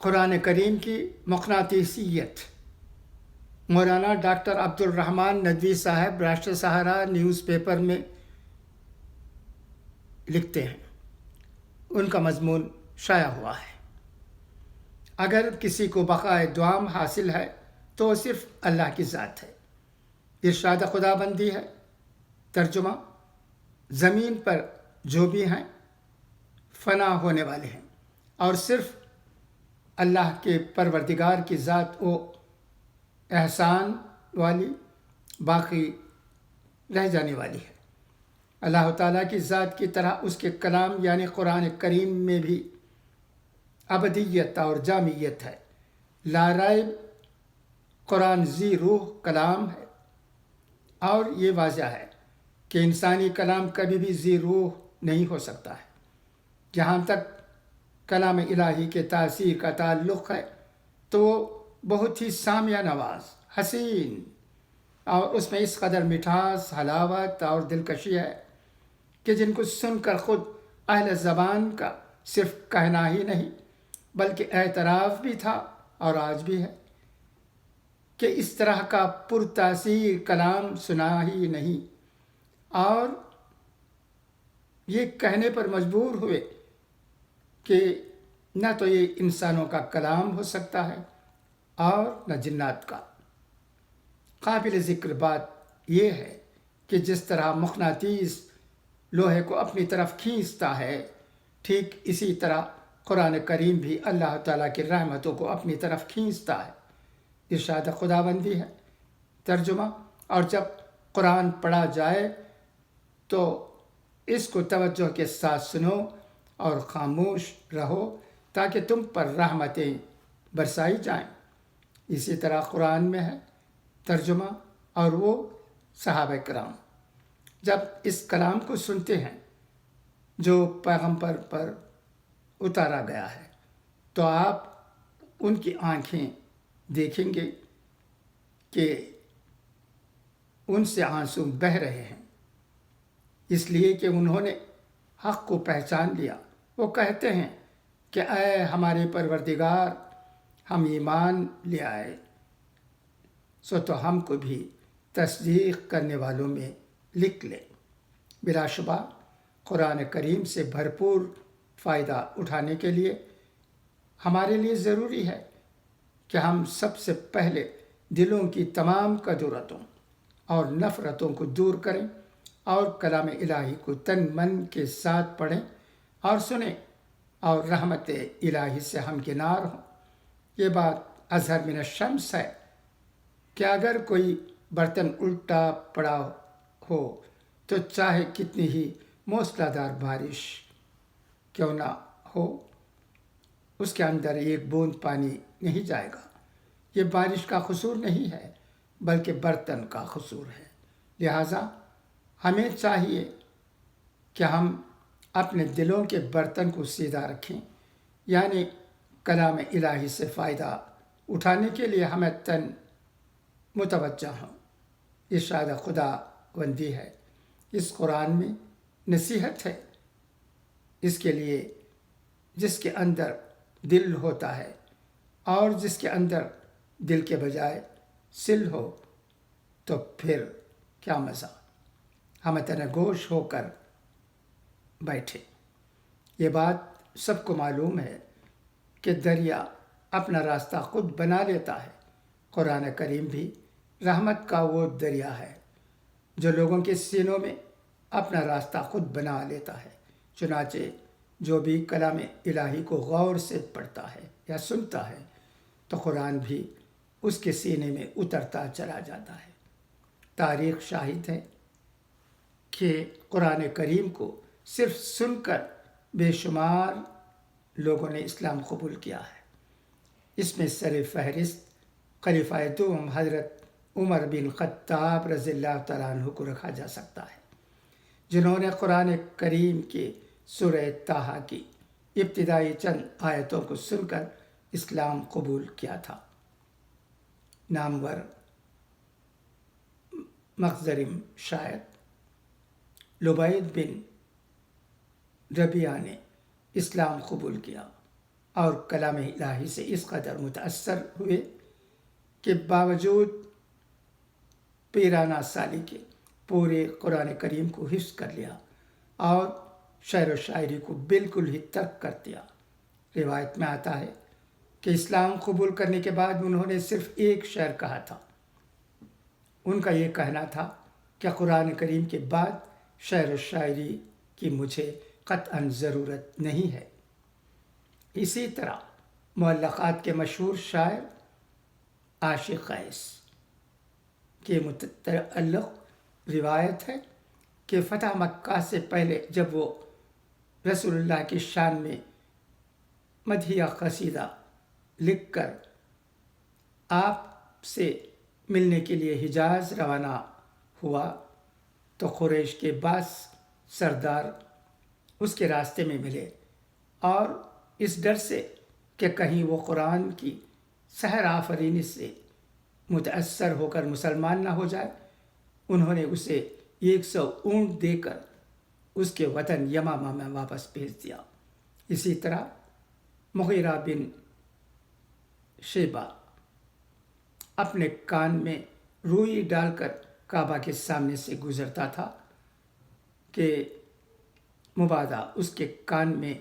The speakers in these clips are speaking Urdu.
قرآن کریم کی مقناطیسیت۔ مولانا ڈاکٹر عبد الرحمن ندوی صاحب راشٹر سہارا نیوز پیپر میں لکھتے ہیں، ان کا مضمون شائع ہوا ہے: اگر کسی کو بقائے دوام حاصل ہے تو صرف اللہ کی ذات ہے۔ ارشاد خدا بندی ہے۔ ترجمہ: زمین پر جو بھی ہیں فنا ہونے والے ہیں اور صرف اللہ کے پروردگار کی ذات و احسان والی باقی رہ جانے والی ہے۔ اللہ تعالیٰ کی ذات کی طرح اس کے کلام یعنی قرآن کریم میں بھی ابدیت اور جامعیت ہے۔ لا ریب قرآن ذی روح کلام ہے، اور یہ واضح ہے کہ انسانی کلام کبھی بھی ذی روح نہیں ہو سکتا ہے۔ جہاں تک کلام الہی کے تاثیر کا تعلق ہے تو وہ بہت ہی سامیہ نواز، حسین، اور اس میں اس قدر مٹھاس، حلاوت اور دلکشی ہے کہ جن کو سن کر خود اہل زبان کا صرف کہنا ہی نہیں بلکہ اعتراف بھی تھا اور آج بھی ہے کہ اس طرح کا پرتاثیر کلام سنا ہی نہیں، اور یہ کہنے پر مجبور ہوئے کہ نہ تو یہ انسانوں کا کلام ہو سکتا ہے اور نہ جنات کا۔ قابل ذکر بات یہ ہے کہ جس طرح مقناطیس لوہے کو اپنی طرف کھینچتا ہے، ٹھیک اسی طرح قرآن کریم بھی اللہ تعالیٰ کی رحمتوں کو اپنی طرف کھینچتا ہے۔ ارشاد خداوندی ہے۔ ترجمہ: اور جب قرآن پڑھا جائے تو اس کو توجہ کے ساتھ سنو اور خاموش رہو تاکہ تم پر رحمتیں برسائی جائیں۔ اسی طرح قرآن میں ہے۔ ترجمہ: اور وہ صحابہ کرام جب اس کلام کو سنتے ہیں جو پیغمبر پر اتارا گیا ہے تو آپ ان کی آنکھیں دیکھیں گے کہ ان سے آنسو بہہ رہے ہیں، اس لیے کہ انہوں نے حق کو پہچان لیا۔ وہ کہتے ہیں کہ اے ہمارے پروردگار، ہم ایمان لے آئے، سو تو ہم کو بھی تصدیق کرنے والوں میں لکھ لے۔ بلا شبہ قرآن کریم سے بھرپور فائدہ اٹھانے کے لیے ہمارے لیے ضروری ہے کہ ہم سب سے پہلے دلوں کی تمام کدورتوں اور نفرتوں کو دور کریں اور کلام الہی کو تن من کے ساتھ پڑھیں اور سنیں اور رحمت الہی سے ہمکنار ہوں۔ یہ بات اظہر من الشمس ہے کہ اگر کوئی برتن الٹا پڑا ہو تو چاہے کتنی ہی موسلا دھار بارش کیوں نہ ہو، اس کے اندر ایک بوند پانی نہیں جائے گا۔ یہ بارش کا قصور نہیں ہے بلکہ برتن کا قصور ہے۔ لہٰذا ہمیں چاہیے کہ ہم اپنے دلوں کے برتن کو سیدھا رکھیں، یعنی کلام الہی سے فائدہ اٹھانے کے لیے ہمیں تن متوجہ ہوں۔ ارشاد خدا بندی ہے۔ اس قرآن میں نصیحت ہے اس کے لیے جس کے اندر دل ہوتا ہے، اور جس کے اندر دل کے بجائے سل ہو تو پھر کیا مزہ، ہم تن گوش ہو کر بیٹھے۔ یہ بات سب کو معلوم ہے کہ دریا اپنا راستہ خود بنا لیتا ہے۔ قرآن کریم بھی رحمت کا وہ دریا ہے جو لوگوں کے سینوں میں اپنا راستہ خود بنا لیتا ہے۔ چنانچہ جو بھی کلام الہی کو غور سے پڑھتا ہے یا سنتا ہے تو قرآن بھی اس کے سینے میں اترتا چلا جاتا ہے۔ تاریخ شاہد ہے کہ قرآن کریم کو صرف سن کر بے شمار لوگوں نے اسلام قبول کیا ہے۔ اس میں سر فہرست خلیفہ دوم حضرت عمر بن خطاب رضی اللہ تعالیٰ عنہ کو رکھا جا سکتا ہے، جنہوں نے قرآن کریم کے سورہ طٰہٰ کی ابتدائی چند آیتوں کو سن کر اسلام قبول کیا تھا۔ نامور مخزرم شاید لبید بن ربیعہ نے اسلام قبول کیا اور کلام الہی سے اس قدر متاثر ہوئے کہ باوجود پیرانہ سالی کے پورے قرآن کریم کو حفظ کر لیا اور شعر و شاعری کو بالکل ہی ترک کر دیا۔ روایت میں آتا ہے کہ اسلام قبول کرنے کے بعد انہوں نے صرف ایک شعر کہا تھا۔ ان کا یہ کہنا تھا کہ قرآن کریم کے بعد شعر و شاعری کی مجھے قطعاً ضرورت نہیں ہے۔ اسی طرح معلقات کے مشہور شاعر عاشق قیس کے متعلق روایت ہے کہ فتح مکہ سے پہلے جب وہ رسول اللہ کی شان میں مدحیہ قصیدہ لکھ کر آپ سے ملنے کے لیے حجاز روانہ ہوا تو قریش کے بعض سردار اس کے راستے میں ملے اور اس ڈر سے کہ کہیں وہ قرآن کی سحر آفرینی سے متاثر ہو کر مسلمان نہ ہو جائے، انہوں نے اسے 100 اونٹ دے کر اس کے وطن یمامہ میں واپس بھیج دیا۔ اسی طرح مغیرہ بن شیبہ اپنے کان میں روئی ڈال کر کعبہ کے سامنے سے گزرتا تھا کہ مبادا اس کے کان میں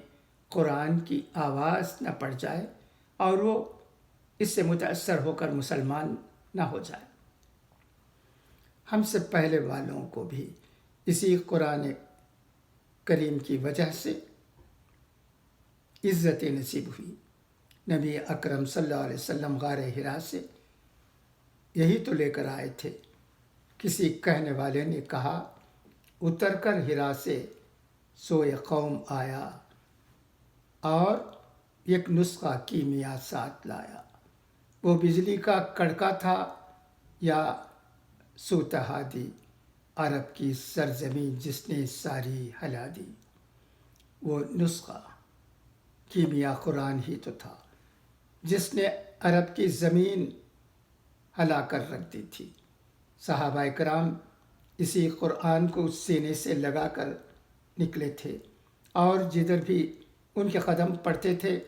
قرآن کی آواز نہ پڑ جائے اور وہ اس سے متاثر ہو کر مسلمان نہ ہو جائے۔ ہم سے پہلے والوں کو بھی اسی قرآن کریم کی وجہ سے عزت نصیب ہوئی۔ نبی اکرم صلی اللہ علیہ وسلم غار حرا سے یہی تو لے کر آئے تھے۔ کسی کہنے والے نے کہا، اتر کر حرا سے سوئے قوم آیا اور ایک نسخہ کیمیا ساتھ لایا۔ وہ بجلی کا کڑکا تھا یا سوتہادی، عرب کی سرزمین جس نے ساری ہلا دی۔ وہ نسخہ کیمیا قرآن ہی تو تھا جس نے عرب کی زمین ہلا کر رکھ دی تھی۔ صحابہ کرام اسی قرآن کو سینے سے لگا کر نکلے تھے اور جدھر بھی ان کے قدم پڑتے تھے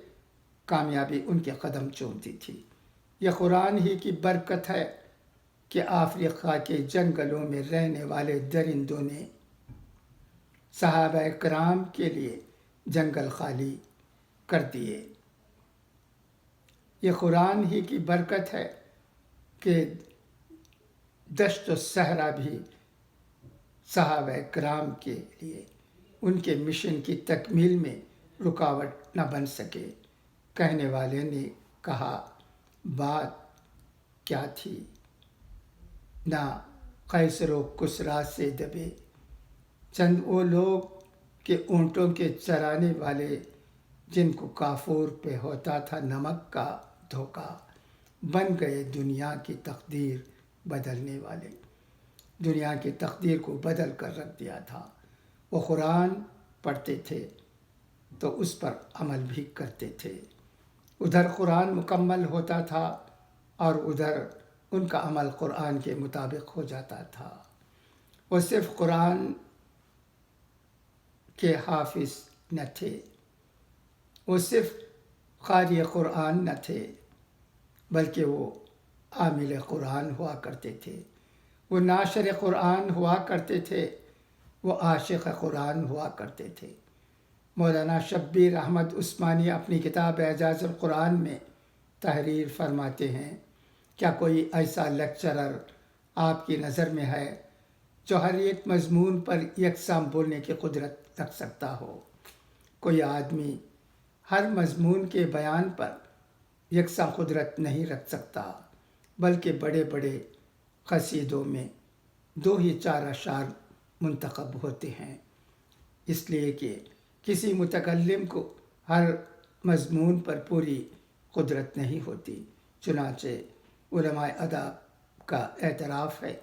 کامیابی ان کے قدم چومتی تھی۔ یہ قرآن ہی کی برکت ہے کہ افریقہ کے جنگلوں میں رہنے والے درندوں نے صحابہ کرام کے لیے جنگل خالی کر دیے۔ یہ قرآن ہی کی برکت ہے کہ دشت و صحرا بھی صحابہ کرام کے لیے ان کے مشن کی تکمیل میں رکاوٹ نہ بن سکے۔ کہنے والے نے کہا، بات کیا تھی، نہ قیصر و کسریٰ سے دبے چند وہ لوگ کہ اونٹوں کے چرانے والے، جن کو کافور پہ ہوتا تھا نمک کا دھوکا، بن گئے دنیا کی تقدیر بدلنے والے۔ دنیا کی تقدیر کو بدل کر رکھ دیا تھا۔ وہ قرآن پڑھتے تھے تو اس پر عمل بھی کرتے تھے۔ ادھر قرآن مکمل ہوتا تھا اور ادھر ان کا عمل قرآن کے مطابق ہو جاتا تھا۔ وہ صرف قرآن کے حافظ نہ تھے، وہ صرف قاری قرآن نہ تھے، بلکہ وہ عامل قرآن ہوا کرتے تھے، وہ ناشر قرآن ہوا کرتے تھے، وہ عاشق قرآن ہوا کرتے تھے۔ مولانا شبیر احمد عثمانی اپنی کتاب اعجاز القرآن میں تحریر فرماتے ہیں، کیا کوئی ایسا لیکچرر آپ کی نظر میں ہے جو ہر ایک مضمون پر یکساں بولنے کی قدرت رکھ سکتا ہو؟ کوئی آدمی ہر مضمون کے بیان پر یکساں قدرت نہیں رکھ سکتا، بلکہ بڑے بڑے قصیدوں میں 2 ہی 4 اشعار منتخب ہوتے ہیں، اس لیے کہ کسی متکلم کو ہر مضمون پر پوری قدرت نہیں ہوتی۔ چنانچہ علماء ادب کا اعتراف ہے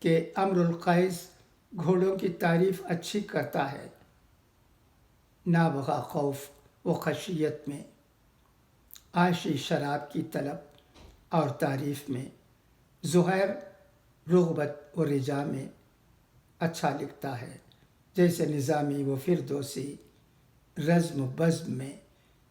کہ امر القیس گھوڑوں کی تعریف اچھی کرتا ہے، نابغہ خوف و خشیت میں، عاشی شراب کی طلب اور تعریف میں، زہیر رغبت و رجا میں اچھا لکھتا ہے، جیسے نظامی و فردوسی رزم و بزم میں،